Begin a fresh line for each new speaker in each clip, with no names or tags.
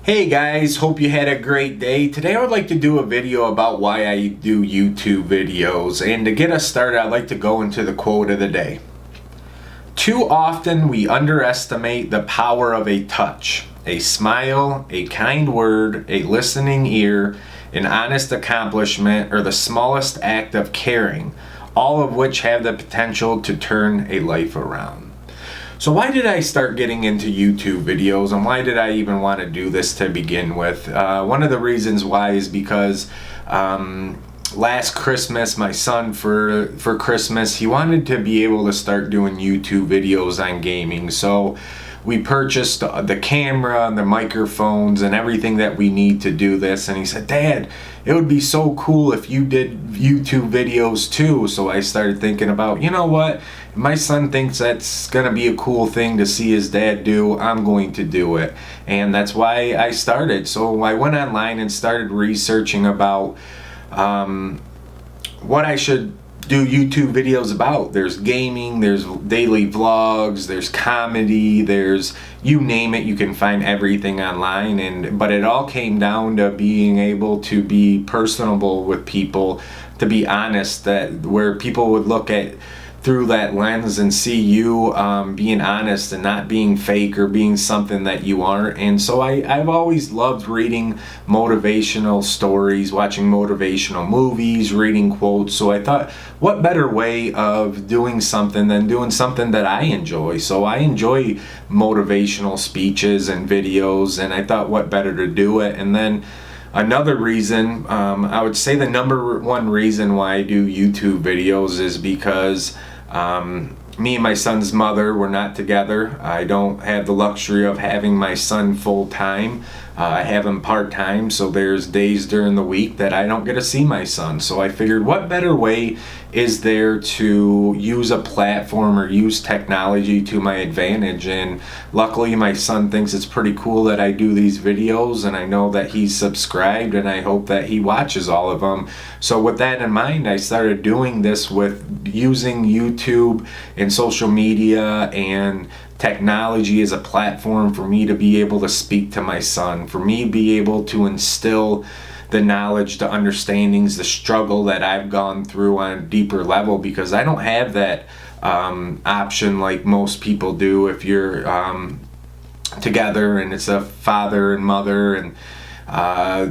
Hey guys, hope you had a great day. Today I would like to do a video about why I do YouTube videos, and to get us started I'd like to go into the quote of the day. Too often we underestimate the power of a touch, a smile, a kind word, a listening ear, an honest accomplishment, or the smallest act of caring, all of which have the potential to turn a life around. So why did I start getting into YouTube videos, and why did I even want to do this to begin with? One of the reasons why is because last Christmas, my son, for Christmas, he wanted to be able to start doing YouTube videos on gaming. So we purchased the camera and the microphones and everything that we need to do this, and he said, "Dad, it would be so cool if you did YouTube videos too." So I started thinking about, you know what, my son thinks that's gonna be a cool thing to see his dad do, I'm going to do it. And that's why I started. So I went online and started researching about what I should do YouTube videos about. There's gaming, there's daily vlogs, there's comedy, there's, you name it, you can find everything online. But it all came down to being able to be personable with people, to be honest, that where people would look at through that lens and see you being honest and not being fake or being something that you aren't. And so I've always loved reading motivational stories, watching motivational movies, reading quotes. So I thought, what better way of doing something than doing something that I enjoy? So I enjoy motivational speeches and videos, and I thought, what better to do it? And then another reason, I would say the number one reason why I do YouTube videos is because me and my son's mother were not together. I don't have the luxury of having my son full time. I have him part time, so there's days during the week that I don't get to see my son. So I figured, what better way is there to use a platform or use technology to my advantage? And luckily my son thinks it's pretty cool that I do these videos, and I know that he's subscribed, and I hope that he watches all of them. So with that in mind, I started doing this with using YouTube and social media and technology as a platform for me to be able to speak to my son, for me to be able to instill the knowledge, the understandings, the struggle that I've gone through on a deeper level, because I don't have that option like most people do. If you're together and it's a father and mother, and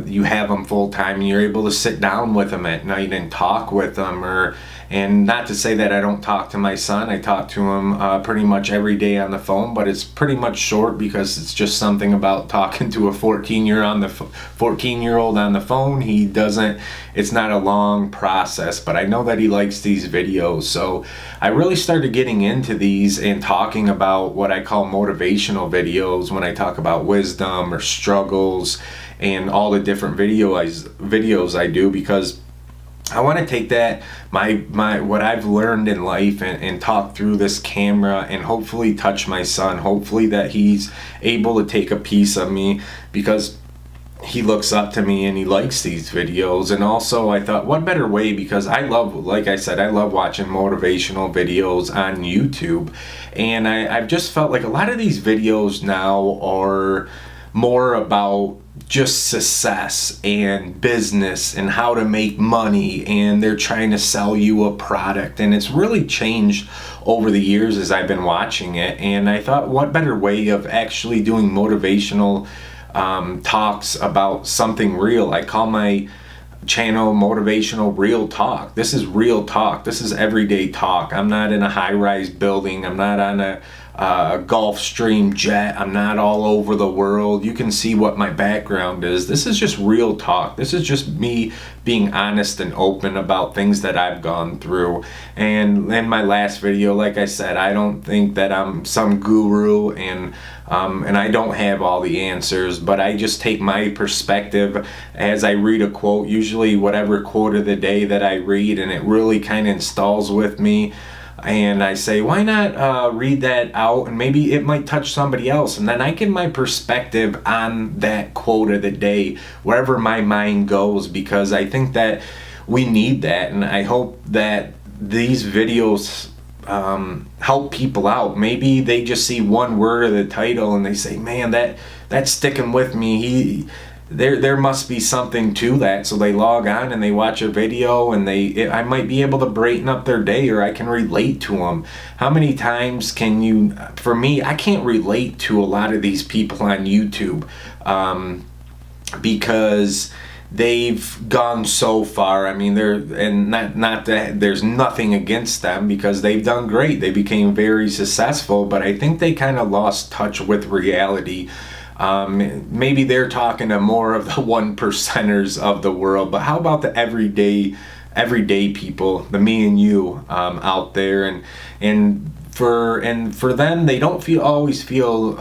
you have them full time, and you're able to sit down with them at night and talk with them. And not to say that I don't talk to my son. I talk to him pretty much every day on the phone, but it's pretty much short because it's just something about talking to a 14-year-old on the phone. It's not a long process, but I know that he likes these videos. So I really started getting into these and talking about what I call motivational videos, when I talk about wisdom or struggles and all the different videos I do, because I want to take that, my what I've learned in life, and talk through this camera and hopefully touch my son. Hopefully that he's able to take a piece of me, because he looks up to me and he likes these videos. And also I thought, what better way, because I love, like I said, I love watching motivational videos on YouTube. And I've just felt like a lot of these videos now are more about just success and business and how to make money, and they're trying to sell you a product. And it's really changed over the years as I've been watching it. And I thought, what better way of actually doing motivational talks about something real? I call my channel Motivational Real Talk. This is real talk. This is everyday talk. I'm not in a high-rise building. I'm not on a Gulfstream jet. I'm not all over the world. You can see what my background is. This is just real talk. This is just me being honest and open about things that I've gone through. And in my last video, like I said, I don't think that I'm some guru, and I don't have all the answers, but I just take my perspective as I read a quote, usually whatever quote of the day that I read, and it really kind of installs with me. And I say, why not read that out, and maybe it might touch somebody else. And then I give my perspective on that quote of the day, wherever my mind goes, because I think that we need that. And I hope that these videos help people out. Maybe they just see one word of the title and they say, man, that's sticking with me. There must be something to that. So they log on and they watch a video, and I might be able to brighten up their day, or I can relate to them. How many times can you, for me, I can't relate to a lot of these people on YouTube, because they've gone so far. I mean, not that there's nothing against them, because they've done great. They became very successful, but I think they kind of lost touch with reality. Maybe they're talking to more of the 1%ers of the world, but how about the everyday people, the me and you, out there, and for them, they don't always feel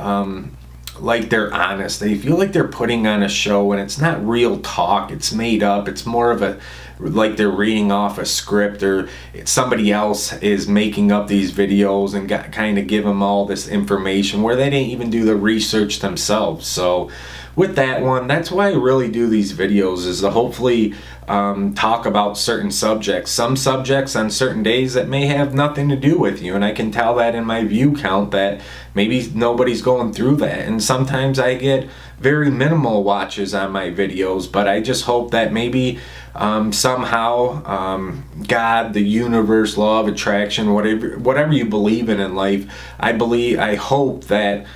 like they're honest. They feel like they're putting on a show, and it's not real talk. It's made up. It's more of like they're reading off a script, or somebody else is making up these videos and kind of give them all this information where they didn't even do the research themselves. So with that one, that's why I really do these videos, is to hopefully talk about certain subjects. Some subjects on certain days that may have nothing to do with you, and I can tell that in my view count that maybe nobody's going through that. And sometimes I get very minimal watches on my videos, but I just hope that maybe somehow God, the universe, law of attraction, whatever you believe in life, I hope that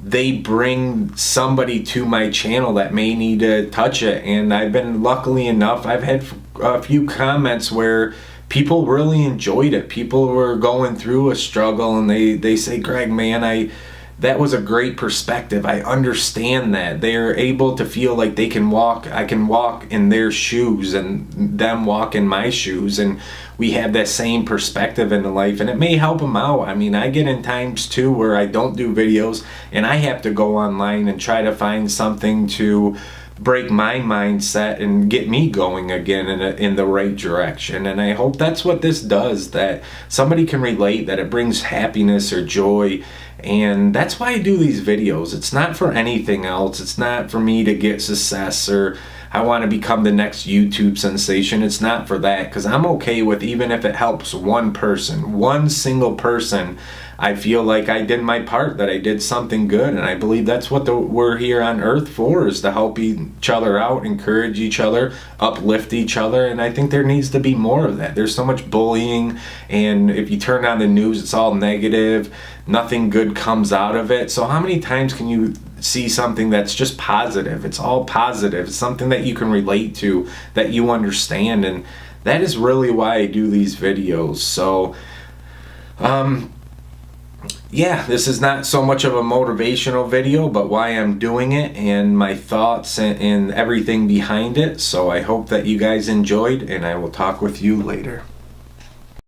they bring somebody to my channel that may need to touch it. And I've been luckily enough, I've had a few comments where people really enjoyed it. People were going through a struggle, and they say, Greg, man, that was a great perspective. I understand that. They're able to feel like I can walk in their shoes and them walk in my shoes, and we have that same perspective in life, and it may help them out. I mean, I get in times too where I don't do videos, and I have to go online and try to find something to break my mindset and get me going again in the right direction. And I hope that's what this does, that somebody can relate, that it brings happiness or joy. And that's why I do these videos. It's not for anything else. It's not for me to get success, or I want to become the next YouTube sensation. It's not for that, because I'm okay with, even if it helps one person, one single person, I feel like I did my part, that I did something good. And I believe that's what we're here on earth for, is to help each other out, encourage each other, uplift each other. And I think there needs to be more of that. There's so much bullying, and if you turn on the news, it's all negative. Nothing good comes out of it. So how many times can you see something that's just positive? It's all positive. It's something that you can relate to, that you understand. And that is really why I do these videos. So yeah, this is not so much of a motivational video, but why I'm doing it and my thoughts and everything behind it. So I hope that you guys enjoyed, and I will talk with you later.